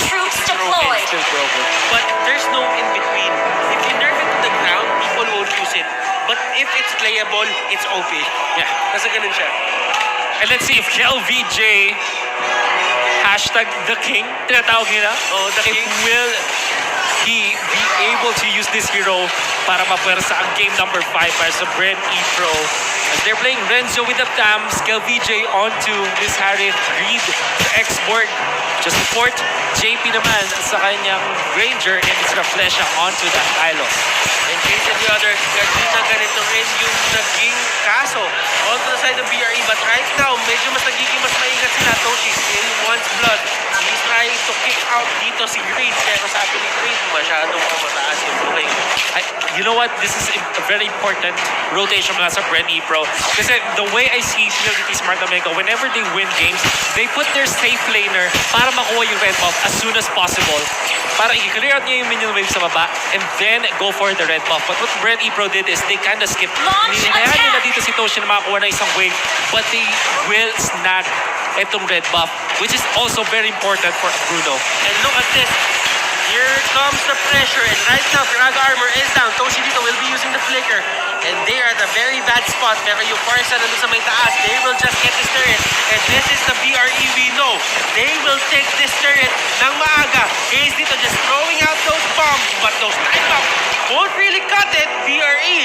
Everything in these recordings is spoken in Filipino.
Troops deployed. But there's no in-between. If you nerf it to the ground, people won't use it. But if it's playable, it's OP. Yeah. Kasi ganun siya. And let's see if LVJ hashtag the king, tinatawag nila. Oh, the king. Will he be able to use this hero para mapuwersa ang game number 5 para sa BREN EPRO? As they're playing Renzo with the Tams, VJ onto Miss Harriet, Greed to export. Just support JP naman sa kanyang Ranger and it's Reflesha onto the Kylos. And case and the other, kanina ganito rin yung naging kaso on the side of BRE. But right now, medyo mas nagiging mas maingat sila. Toshi in one's blood. He's trying to kick out dito si Greed. Pero sabi ni Greed, masyadong mataas yung buhay. You know what? This is a very important rotation mula sa BREN EPRO. Kasi the way I see PLDT Smart Omega, whenever they win games, they put their safe laner para makuha yung red buff as soon as possible. Para i-clear out niya yung minion wave sa baba and then go for the red buff. But what BREN EPRO did is they kind of skipped. Hinayaan nila dito si Toshi na makakuha na isang wave, but they will snag itong red buff, which is also very important for Bruno. And look at this. Here comes the pressure, and right now, Firaga armor is down. Toshi dito will be using the flicker, and they are at a very bad spot. Pero yung Parsa nandun sa may taas, they will just get this turret. And this is the BRE we know. They will take this turret ng maaga. Case dito just throwing out those bombs, but those time bombs won't really cut it. BRE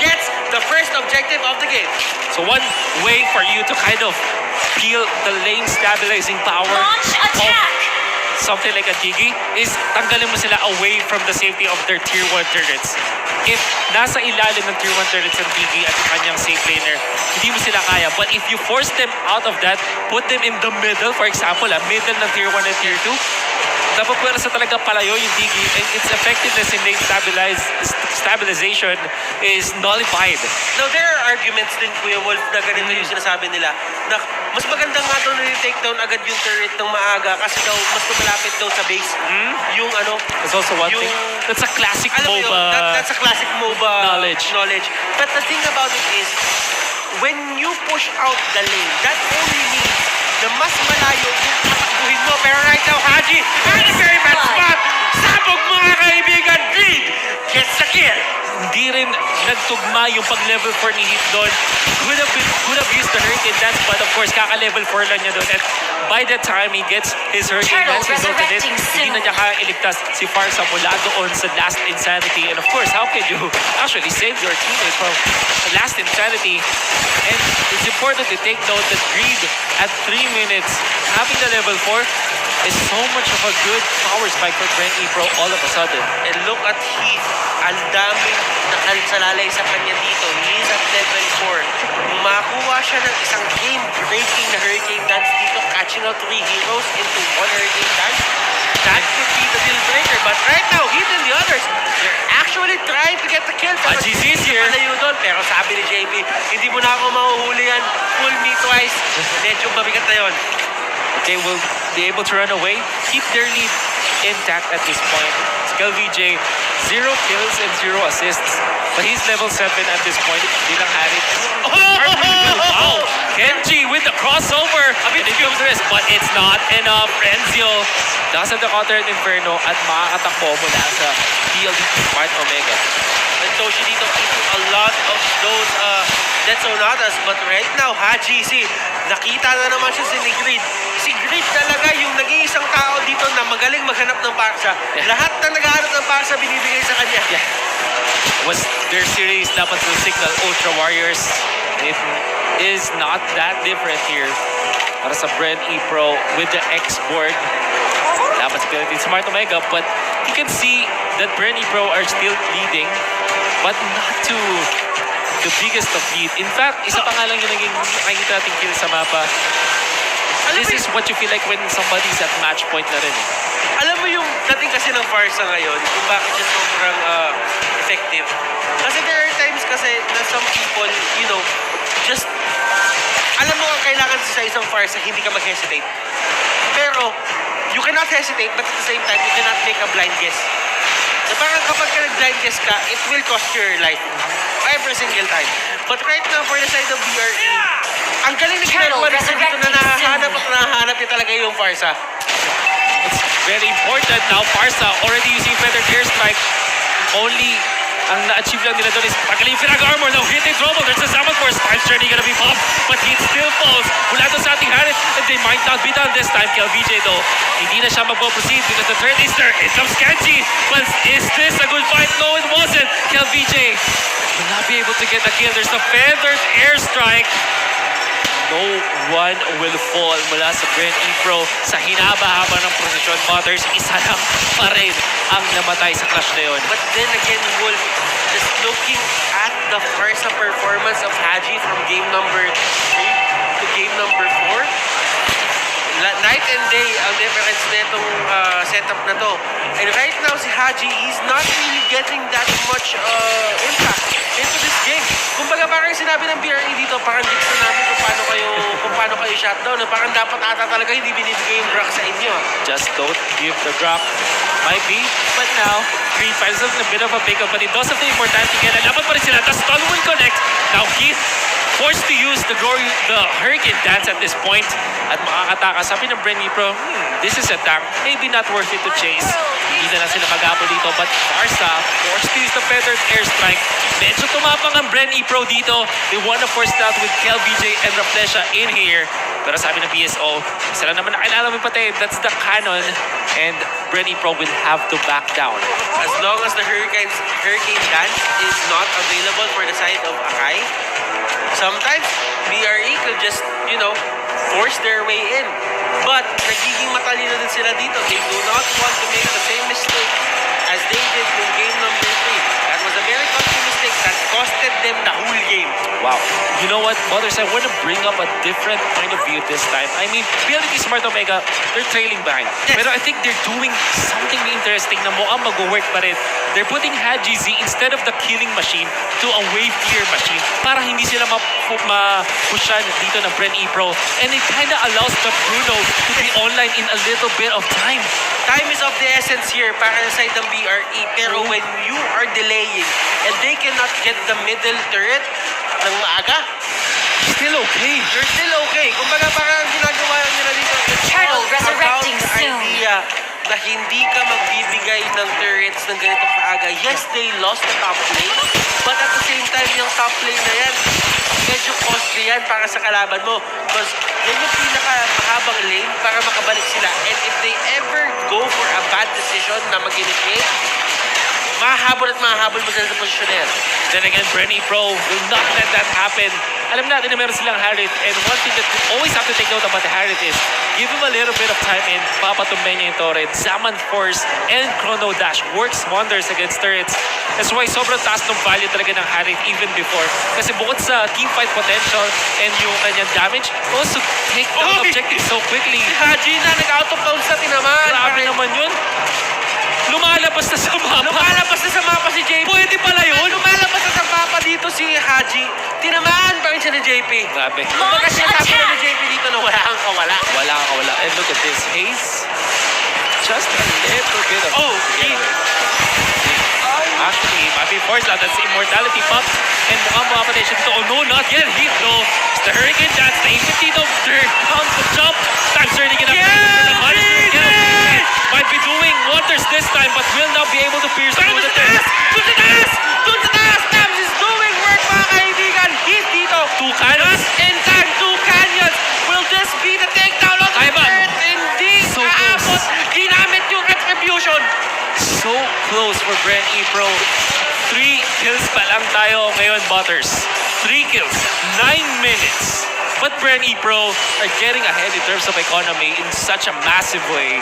gets the first objective of the game. So one way for you to kind of peel the lane stabilizing power Launch attack. something like a Digi is tanggalin mo sila away from the safety of their tier 1 turrets. If nasa ilalim ng tier 1 turrets ng Digi at yung kanyang safe laner, hindi mo sila kaya. But if you force them out of that, put them in the middle, for example, middle ng tier 1 and tier 2, napapwersa talaga palayo yung Digi and its effectiveness in lane stabilization is nullified. Now, there are arguments din, Kuya Wolf, na ganito yung sinasabi nila na mas maganda nga daw na take down agad yung turret ng maaga kasi daw mas malapit daw sa base. Yung ano, That's also one yung, thing. That's a classic alam mo yun, MOBA. that's a classic MOBA knowledge. But the thing about it is, when you push out the lane, that only means na mas malayo yung tatakbuhin mo. Pero right now, Haji, at a very bad spot. Sabog mga kaibigan, Greed gets the kill. Hindi rin nagtugma yung pag-level 4 ni Heat doon. Could have used the Hurricane Dance, but of course, kaka-level 4 lang niya doon. At by the time he gets his Hurricane Turtle Dance resulted in, resurrecting hindi na niya kaya-iligtas si Farsa mula doon sa last insanity. And of course, how can you actually save your teammate from last insanity? And it's important to take note that Greed at 3 minutes, having the level 4, is so much of a good power spike for BREN EPRO all of a sudden. And look at Heath. Ang daming nakalsalalay sa kanya dito. He is at level 4. Makuha siya ng isang game-breaking na Hurricane Dance dito, catching out 3 heroes into 1 Hurricane Dance. That could be the deal breaker. But right now, Heath and the others, they're actually trying to get the kill. GC is here. Malayo doon. Pero sabi ni JP, hindi mo na ako mahuhuli yan. Fool me twice. Medyo mabigat na yun. They will be able to run away, keep their lead intact at this point. VJ, 0 kills and 0 assists, but he's level 7 at this point. Hindi lang Harry. Wow! Kenji with the crossover! A bit dangerous, but it's not enough. Renzio doesn't the counter in Inferno at makakatakbo mula sa PLDT Smart Omega. And Toshi dito eating a lot of those Death Sonatas. But right now, HGC, nakita na naman siya si Greed. Si Greed talaga yung nag-iisang tao dito na magaling maghanap ng paksa. Yeah. Lahat na naghahanap ng paksa binibigay sa kanya. Yeah. Was their series dapat sa Signal Ultra Warriors? It is not that different here. Para sa BREN EPRO with the X-board. Dapat sa PLDT Smart Omega, but you can see that BREN EPRO are still leading, but not to the biggest of lead. In fact, isa pa nga lang yung naging nakikita natin kill sa mapa. This is what you feel like when somebody's at match point na rin. Alam mo yung dating kasi ng Farsa ngayon, kung bakit siya sobrang effective. Kasi there are times kasi na some people, you know, just, alam mo ang kailangan sa isang Farsa, hindi ka mag-hesitate. Pero, you cannot hesitate, but at the same time, you cannot make a blind guess. Na parang kapag ka nag-blind guess ka, it will cost your life. Every single time. But right now, for the side of BRE, ang galing na ginagawa ni Sid dito na nahahanap niya talaga yung Farsa. It's very important now. Parsa already using feathered airstrike. Only ang na-achieve lang nila doon is pagaling Finag Armor. Now hit and trouble. There's a summon force. Time journey gonna be popped. But he still falls. Wala doon sa ating Harith. And they might not be done this time. KLVJ though, hindi na siya mag-proceed because the third is there. It comes Kenji. But is this a good fight? No, it wasn't. KLVJ will not be able to get the kill. There's a feathered airstrike. No one will fall mula sa BREN EPRO sa hinaba-haba ng prosesyon. Butters, isa lang pa rin ang namatay sa clash na yun. But then again, Wolf, just looking at the Farsa performance of Haji from game number 3 to game number 4, night and day ang difference nitong setup na to. And right now, si Haji, he's not really getting that much impact into this game. Kumbaga parang sinabi ng BRE dito, parang dix na namin kung paano kayo shutdown. Parang dapat ata talaga hindi binibigay yung rock sa inyo. Just don't give the drop. Might be, but now, 3 finds us in a bit of a pickle, but it does have the importance again. Laban pa rin sila. The stun will connect. Now, Keith forced to use the Hurricane Dance at this point at makakataka. Sabi ng BREN EPRO, this is a tank. Maybe not worth it to chase. Hindi na lang sila mag-apple dito. But Farsa forced to use the feathered airstrike. Medyo tumapang ang BREN EPRO dito. They want to force out with KLVJ and Raplesha in here. Pero sabi ng PSO, isa lang naman nakilala mo pati. That's the canon. And BREN EPRO will have to back down. As long as the Hurricane Dance is not available for the side of Akai, sometimes BRE could just, force their way in. But nagiging matalino din sila dito. They do not want to make the same mistake as they did in game number 3. That was a very costly mistake that costed them the whole game. Wow. You know what, Butters, I want to bring up a different point of view this time. I mean, PLDT Smart Omega, they're trailing behind. Yes. Pero I think they're doing something interesting na mukhang mag-work pa rin. They're putting Haji Z instead of the killing machine to a wave clear machine para hindi sila ma-pushan dito ng BREN EPRO. And it kinda allows the Bruno to be online in a little bit of time. Time is of the essence here para sa side ng BRE. Pero when you are delaying and they cannot get the middle turret ng maaga, Still okay. you're still okay. Kumbaga parang ginagawa nila dito, it's Turtle all about resurrecting the soon. idea na hindi ka magbibigay ng turrets ng ganito kaaga. Yes, they lost the top lane, but at the same time, yung top lane na yan, medyo costly yan para sa kalaban mo. Because yan yung pinaka-mahabang lane para makabalik sila. And if they ever go for a bad decision na mag-initiate, mahahabol at mahahabol mo sila sa posisyon na yan. Then again, BREN EPRO will not let that happen. Alam natin na meron silang Harith, and one thing that you always have to take note about the Harith is give him a little bit of time in, papatumben niya yung turret. Zaman Force and Chrono Dash works wonders against turrets. That's why sobrang taas ng value talaga ng Harith even before. Kasi bukod sa teamfight potential and yung kanyang damage, also take down objectives so quickly. Si Haji na nag-out of bounds na tinaman. Grabe naman yun. Lumalabas na sa mapa. Lumalabas na sa mapa si JP. Pwede pala yun. Lumalabas na sa mapa dito si Haji. Tinamaan pa rin siya ni JP. Grabe. Kumbaga sinasabi na ni JP dito na wala kang kawala. Wala ka wala. And look at this. Haze. Just a little bit of... Actually, might be forced out. That's immortality pop. And mukhang makapatay siya dito. Oh no, not yet. Heat though. It's the Hurricane Dance. The 850 of third comes to jump. Time turning it up. Might be doing wonders this time, but will not be able to pierce through the turret. Doon sa taas! Doon sa taas! Tabs is doing work, mga kaibigan. He's dito. 2 cannons. Just in time, 2 canyons. Will this be the takedown of the Kaya ba? turret? Hindi. So Kaabot. close. Ginamit yung retribution. So close for BREN EPRO. 3 kills pa lang tayo ngayon, Butters. 3 kills, 9 minutes. But BREN EPRO are getting ahead in terms of economy in such a massive way.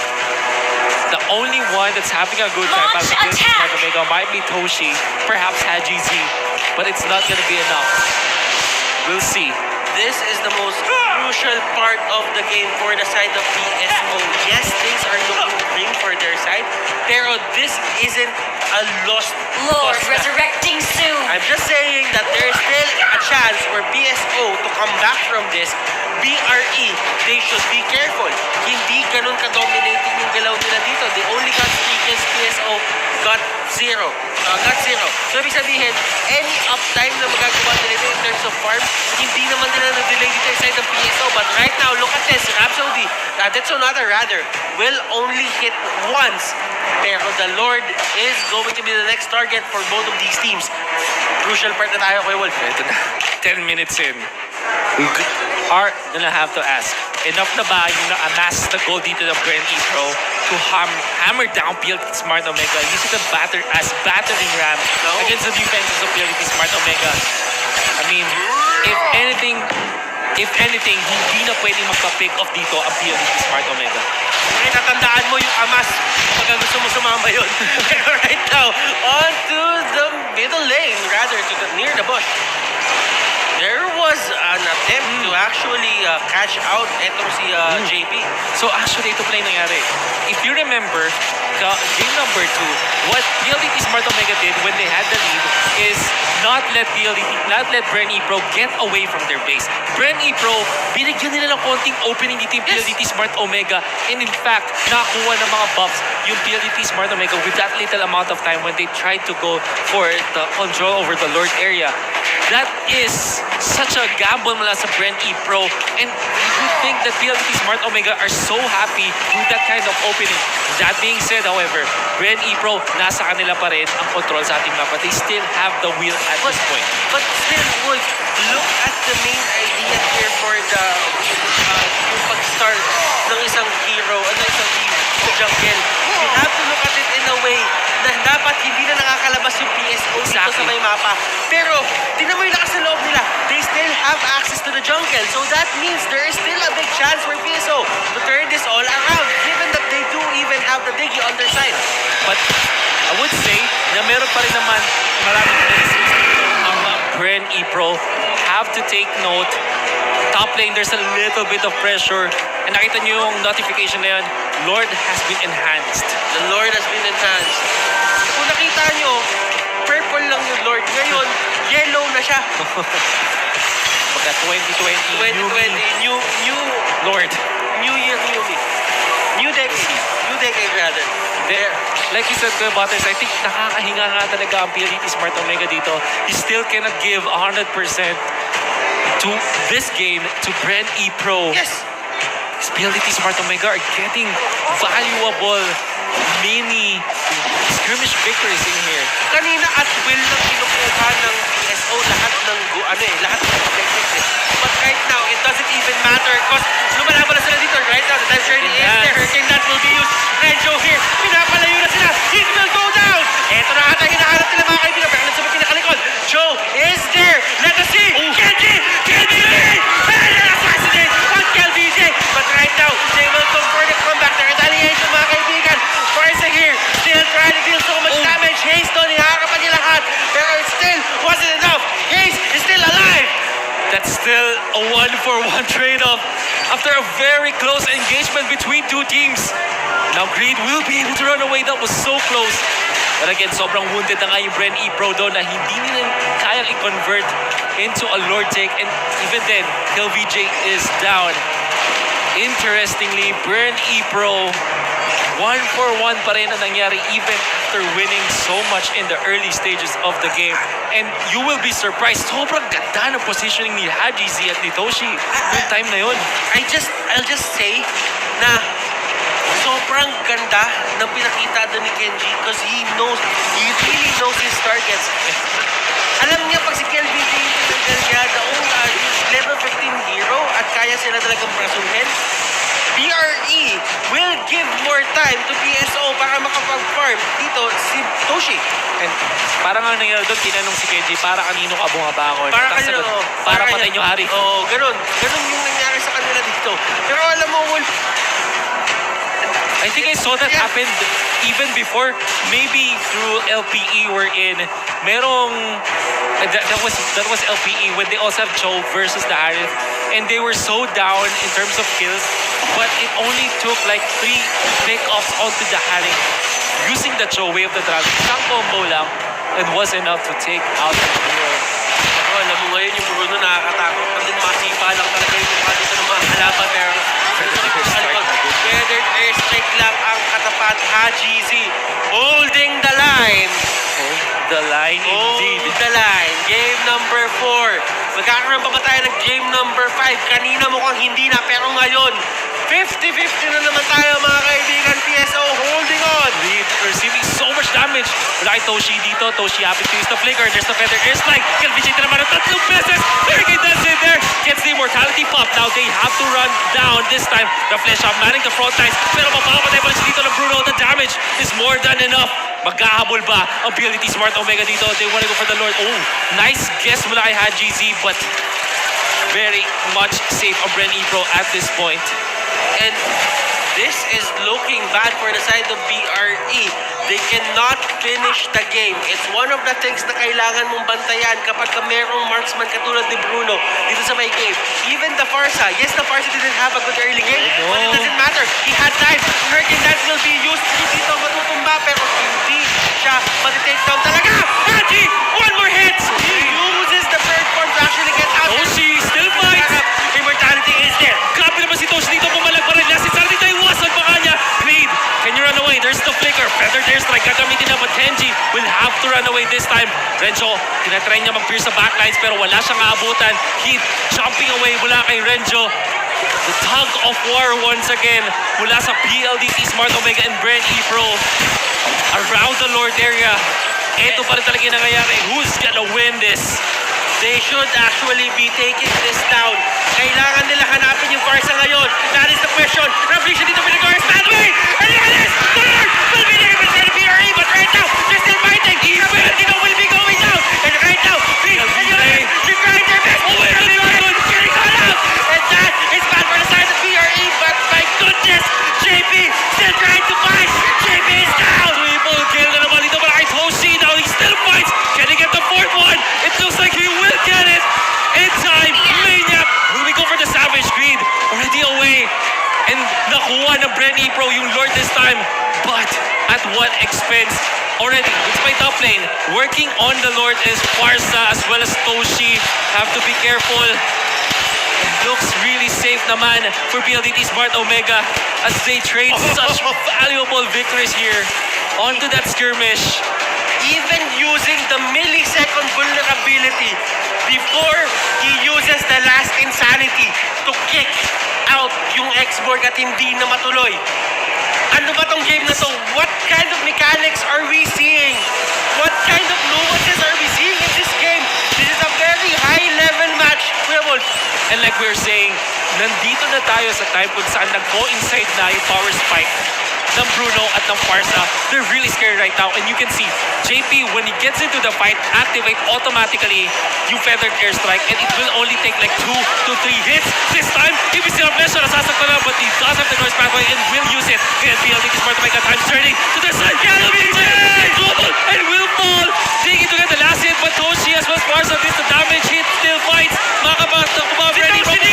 The only one that's having a good time Launch as a attack! Omega might be Toshi, perhaps Haji Z, but it's not gonna be enough. We'll see. This is the most crucial part of the game for the side of PSO. Yes, things are looking green for their side, pero this isn't a lost Lord cause na. resurrecting soon. I'm just saying that there's still a chance for PSO to come back from this. BRE, they should be careful. Hindi ganun ka-dominating yung galaw nila dito. They only got 3 kills. PSO got 0. not zero. So, ibig sabihin, any uptime na magagawa nila in terms of farm, hindi naman nila na-delay dito inside the PSO. But right now, look at this. Rhapsody, Detsonada rather, will only hit once. Pero the Lord is going to be the next target for both of these teams. Crucial part na tayo kay Wolf. Ito na, 10 minutes in. Are gonna have to ask, enough na ba yung na-amass the goal dito ng BREN EPRO to hammer down PLDT Smart Omega using the battering ram against the defenses of PLDT Smart Omega? I mean, if anything, hindi na pwedeng magpa-pick off dito ang PLDT Smart Omega. Okay, tatandaan mo yung amas pagka gusto mo sumama yun. Pero right now, on to the middle lane, rather to the, near the bush. There was an attempt to actually catch out etong si JP. So actually, ito pala yung nangyari. If you remember, game number 2, what PLDT Smart Omega did when they had the lead is not let BREN EPRO get away from their base. BREN EPRO, binigyan nila ng konting opening dito yung PLDT Smart Omega, and in fact, nakuha ng mga buffs yung PLDT Smart Omega with that little amount of time when they tried to go for the control over the Lord area. That is such a gamble mula sa BREN EPRO, and you would think that PLDT Smart Omega are so happy with that kind of opening. That being said, however, BREN EPRO, nasa kanila pa rin ang control sa ating mapa. They still have the wheel at this point. But still, Wolf, look at the main idea here for the yung pag-start ng isang hero, ng isang team sa jungle. You have to look at it in a way na dapat hindi na nakakalabas yung PSO dito sa may mapa. Pero, tingnan mo yung lakas na loob nila. They still have access to the jungle. So that means there is still a big chance for PSO to turn this all around, given that they do even have the Diggy on their side. But I would say na meron pa rin naman maraming benefits ang BREN EPRO. Have to take note. Top lane, there's a little bit of pressure. And nakita nyo yung notification na yun, Lord has been enhanced. The Lord has been enhanced. Kung nakita nyo, purple lang yung Lord. Ngayon, yellow na siya. Pagka 2020, 2020, new Lord. New year, new me. New decade rather. There, like you said, Kuya Butters, I think nakakahinga nga talaga ang PLDT Smart Omega dito. He still cannot give 100% to this game to BREN EPRO. Yes. PLDT Smart Omega are getting valuable mini skirmish victories in here. Kanina at will lang kinukuha ng PSO lahat ng objectives. But right now, it doesn't even matter because lumalaban na sila dito. Right now, the time journey is there. Hurricane that will be used. Renjo here. Pinapalayo na sila. It will go down. Ito na ata hinahanap nila mga kaibigan. Pero sa pinakalikod, Joe is there. Let us see. Kenji! And an assassinate on KLDJ. But right now, they will come for the comeback. The retaliation, mga kaibigan. Forza here. Still trying to deal so much damage. Haze doon, hinahakapan niya lahat. Pero it still wasn't enough. Haze is still alive. That's still a 1-for-1 trade-off after a very close engagement between two teams. Now Creed will be able to run away. That was so close. But again, sobrang wounded na nga yung BREN EPRO doon na hindi nila kayang i-convert into a Lord take. And even then, KLVJ is down. Interestingly, BREN EPRO 1-for-1 pa rin ang nangyari even after winning so much in the early stages of the game. And you will be surprised, sobrang ganda ng positioning ni Haji Z at ni Toshi yung time na yun. I'll just say na sobrang ganda ng pinakita doon ni Kenji because he really knows his targets. Alam niya pag si KLVJ tinanggal niya level 15 hero at kaya sila talagang prasuhin, BRE will give more time to PSO para makapag-farm dito si Toshi. And parang ang nangyari doon, tinanong si Kenji, para kanino ka bumabangon? Para Tapos kanino? sagot, para patayin yung hari. Oo, ganun. Ganun yung nangyari sa kanila dito. Pero alam mo, Wolf, I think I saw that happen even before, maybe through LPE we're in. Merong, that was LPE when they also have Cho versus the Harith. And they were so down in terms of kills, but it only took like 3 pick-offs onto the Harith using the Cho Way of the Dragon. Isang combo lang and was enough to take out the hero. alam mo ngayon yung Bruno nakakatakot. Pag din masipa lang talaga yung mukha dito ng mga halaman. Pero weathered airstrike lang ang katapat. Haji Z holding the line. The line indeed. The line. Game number 4. Magkakaroon pa ba tayo ng game number 5? Kanina mukhang hindi na, pero ngayon, 50-50 na naman tayo mga kaibigan. PSO holding on. Reed receiving so much damage. Wala kay Toshi dito. Toshi happy to use the flicker. There's the feather airstrike. Kalvijay na naman ang tatlong beses. Hurricane does it there. Gets the immortality pop. Now they have to run down this time. The flesh up manning the front lines. Pero mapapatay pa siya dito ng Bruno. The damage is more than enough. Magkahabol ba ang PLDT Smart Omega dito? They want to go for the Lord. Oh, nice guess mula kay HGZ, but very much safe on BREN EPRO at this point. And this is looking bad for the side of BRE. They cannot finish the game. It's one of the things na kailangan mong bantayan kapag ka merong marksman katulad ni Bruno dito sa may game. Even the Farsa. Yes, the Farsa didn't have a good early game, but it doesn't matter. He had time. Hurricane Dance will be used dito matutumba, pero hindi siya mag-take down talaga. Haji! One more hit! He uses the third form to actually get out. Toshi still fights. Immortality is there. Grabe naman si Toshi dito. Pumalag pa rin. Last inside dito. Iwasan pa kanya. Creed, can you run away? There's the flicker. Feathered airstrike. Gagamitin na, but Kenji will have to run away this time. Renjo, tinatry niya mag-pierce sa backlines, pero wala siyang aabutan. Heat jumping away mula kay Renjo. The tug of war once again mula sa PLDT Smart Omega and BREN EPRO around the Lord area. Ito pa rin talaga yung nangyayari. Who's gonna win this? They should actually be taking this down. Kailangan nila hanapin yung Farsa ngayon. That is the question. Reflection dito with the Garza pathway. And here it is. The Lord will be there with the BRE, but right now, they're still fighting. Even Dino will be going down. And right now, they're trying their best. Oh, and the Lord is getting caught out. And that is bad for the side of BRE, but my goodness, JP still trying to fight. JP is down. Triple kill na naman dito para kay Toshi. Now he still fights. Can he get the fourth one? It looks like he will get it. In time, Maniac. Will we go for the Savage Greed? Already away. And nakuha ng BREN EPRO yung Lord this time. But at what expense? Already, it's my top lane. Working on the Lord is Farsa as well as Toshi. Have to be careful. It looks really safe naman for PLDT Smart Omega as they trade such valuable victories here. Onto that skirmish. Even using the millisecond vulnerability before he uses the last insanity to kick out yung X-Borg at hindi na matuloy. Ano ba tong game na to? What kind of mechanics are we seeing? What kind of nuances are we seeing in this game? This is a very high-level match, Kuya Wolf. And like we were saying, nandito na tayo sa time kung saan nag-coincide na yung power spike ng Bruno at ng Farsa. They're really scared right now. And you can see, JP, when he gets into the fight, activate automatically yung feathered airstrike. And it will only take like 2 to 3 hits. This time, if he's still pressure, nasasaktan na, but he does have the noise pathway and will use it. Kaya PLDT Smart Omega time turning to the side. Global and will fall. Digging to get the last hit, but Toshi as well as Farsa gets the damage hit, still fights. Makabatak ready from the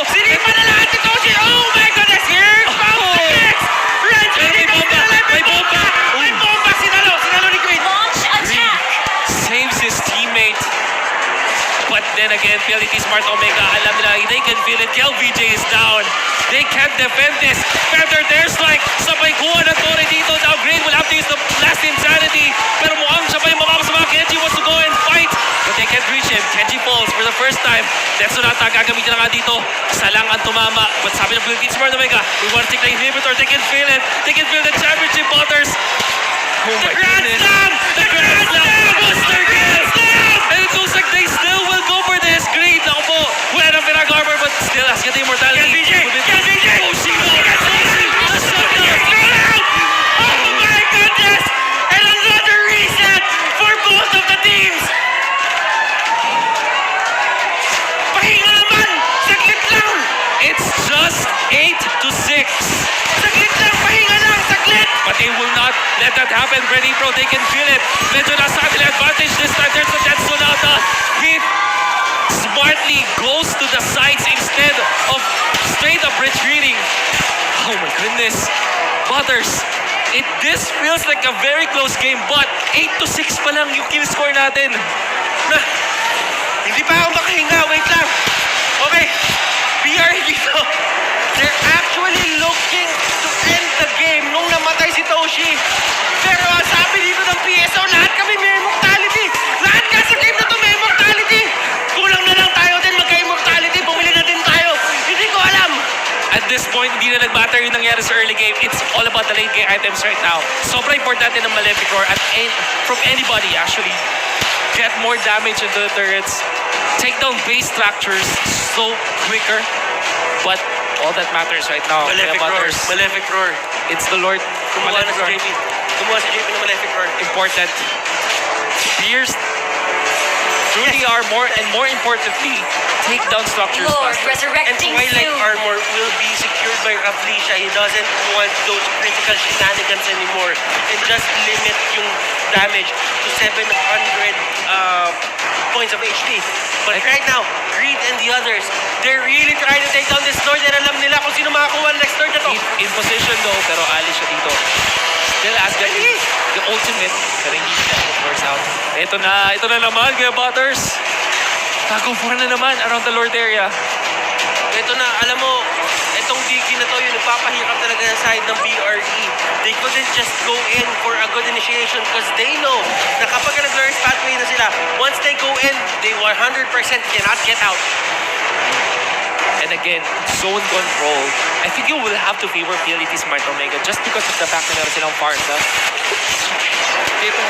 Sinipa na lahat si Toshi! Oh my goodness! Here's May bomba! Sinalo ni Queen! Launch attack. saves his teammate. But then again, PLDT Smart Omega, alam nila, they can feel it. KLVJ is down. They can't defend this. Feather, there's like, sabay kuha na Torre dito. Now Green will have to use the last insanity. Pero mukhang siya pa yung makakasama. Kenji wants to go and fight. But they can't reach him. Kenji falls for the first time. Tetsunata, gagamitin na nga dito. Isa lang ang tumama. But sabi ng PLDT Smart Omega, we want to take the inhibitor. They can feel it. They can feel the championship butters. Oh my goodness. The Grand Slam! Buster kill! And it looks like they still will go for this. Great! Naku po. Wala ng pinag-armor, but still has got the immortality. KLVJ! Oh, Shino! The shutdown! Oh my goodness! And another reset for both of the teams! Pahinga naman! Saglit lang! It's just 8 to 6. Saglit lang! Pahinga lang! Saglit! But they will not let that happen. BREN EPRO, they can feel it. Medyo nasa kanila advantage this time. There's the Death Sonata. He smartly goes to the sides instead of straight up retreating. Oh my goodness. Butters, this feels like a very close game, but 8 to 6 pa lang yung kill score natin. Hindi pa ako makahinga. Wait lang. Okay. BRE dito. They're actually looking to end the game nung namatay si Toshi. Pero ang sabi dito ng ng PSO, lahat kami may immortality. Lahat ka sa game na to may immortality. Kulang na lang tayo din magka-immortality. Bumili na din tayo. Hindi ko alam. At this point, hindi na nag-matter yung nangyari sa early game. It's all about the late game items right now. Sobrang importante ng Malefic Roar at from anybody actually. Get more damage into the turrets. Take down base structures so quicker. But all that matters right now, Malefic Roar. Butters, Malefic Roar. it's the Lord. Kumuha na Malefic si Roar. JP. Kumuha si JP ng Malefic Roar. Important. Spears truly are more and more importantly, take down structures Lord, faster. And resurrecting Twilight soon. Armor will be secured by Rafflesia. He doesn't want those critical shenanigans anymore. And just limit yung damage to 700 points of HP. But right now, Greed and the others, they're really trying to take down this Lord. And alam nila kung sino makakuha ng next Lord na to. In position though, pero ali siya dito. Still as the ultimate, pero hindi siya works out. Ito na naman, kaya Butters. Tagumpura na naman around the Lord area. Ito na, alam mo, itong DQ na to, yung nagpapahirap talaga ng side ng BRE. They couldn't just go in for a good initiation because they know na kapag nag-glorious pathway na sila, once they go in, they 100% cannot get out. And again, zone control. I think you will have to favor PLDT Smart Omega just because of the fact na meron silang farms. Dito,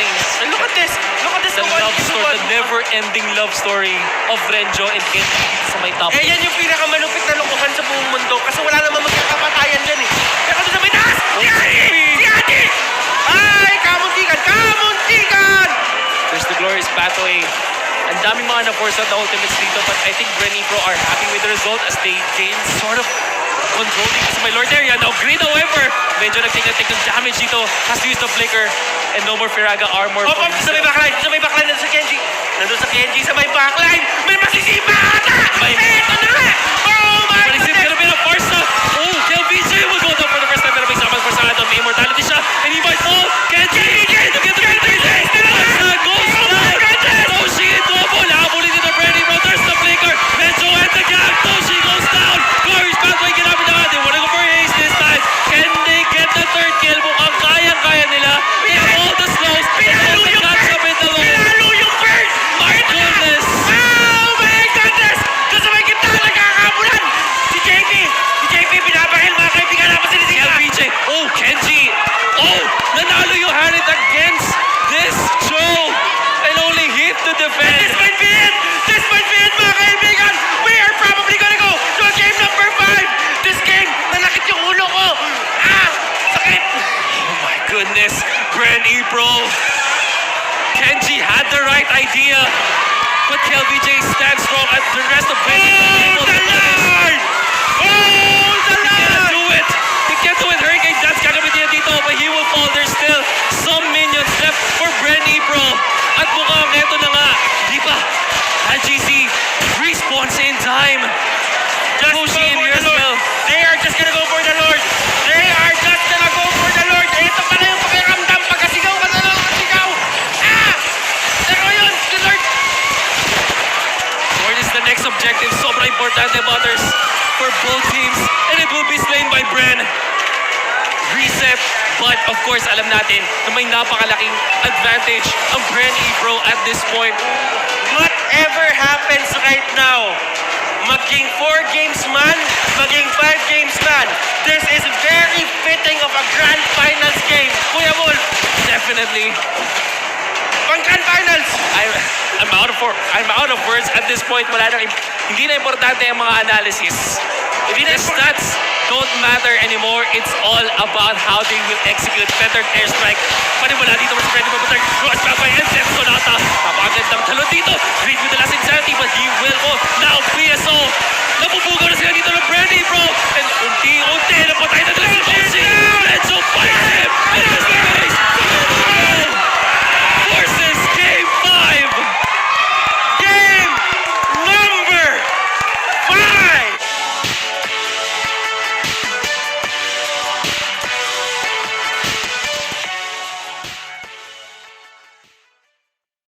lanes. And look at this! Look at this! The one love kill story, one. the never-ending love story of Renjo and Kenji sa may top Eh, lane. yan yung pinakamalupit na lokohan sa buong mundo kasi wala namang magkakapatayan dyan eh. Pero doon sa may taas! Si Ati! Si Ati! Ay! Kamuntikan! Kamuntikan! There's the glorious pathway. Ang daming mga na-force out na ultimates dito, but I think BREN EPRO are happy with the result as they gain sort of control dito sa may Lord area. Now, Green, however, medyo nag-take ng damage dito. Has to use the flicker and no more Firaga armor. Hop, hop! Sa may backline! Sa may backline! Nandun sa Kenji! Nandun sa Kenji sa may backline! May masisipa ata! May- Ito na! Oh my Palisip, goodness! pero pinapars na. Oh, KLBJ will go down for the first time, pero may samang for sa ato. May immortality siya, and he might fall. Kenji! To get the victory! Basta goes down! Toshi in double! Habulin dito BREN EPRO. There's the flicker! Medyo at the gap! Toshi goes down! Glorious pathway, ginamit na nga. They wanna go for haste this time. Can they get the third kill? Mukhang kayang-kaya nila. They have all the slows. Pinalo yung Catch up in the low. Pinalo yung bird! My goodness! Oh my goodness! Doon sa may gitna nagkakabulan! Si JP! Si JP pinapahil mga kaibigan naman sinisigla! LBJ. Oh, Kenji. Oh, nanalo yung Harit against this Joe and only hit to defend. This might be it! This might be it mga kaibigan! We are probably gonna go to game number 5! This game, nanakit yung ulo ko! Ah! Sakit! Oh my goodness. BREN EPRO. Kenji had the right idea, but KLBJ stands strong at the rest of BREN Oh, the Lord! Oh, the Can't Lord! do it. He can't do it. Hurricane Dance gagamitin niya dito, but he will fall. There's still some minions left for BREN EPRO. At mukhang eto na nga. Di ba? LGC respawns in time. Just Toshi go in for here the as Lord! well. They are just gonna go for the Lord! They are just gonna go for the Lord! Ito pala yung pakiramdam pagkasigaw ka na lang sigaw! Ah! Pero yun, the Lord! Lord is the next objective. Sobrang importante, Butters, for both teams. And it will be slain by BREN. Reset. But of course, alam natin na may napakalaking advantage ang BREN EPRO at this point. Whatever happens right now, maging 4 games man, maging 5 games man, this is very fitting of a grand finals game. Kuya Wolf, Definitely. pang grand finals! I'm out of words at this point. Wala na, hindi na importante ang mga analysis. The stats don't matter anymore. It's all about how they will execute Feathered Airstrike. Panimula dito mas ready for Feathered Cross back by NCF Sonata. Napakagandang talon dito. Great with the last insanity, but he will go. Now PSO. Napupugaw na sila dito ng BREN EPRO. And unti-unti napatay na nila si Kenji.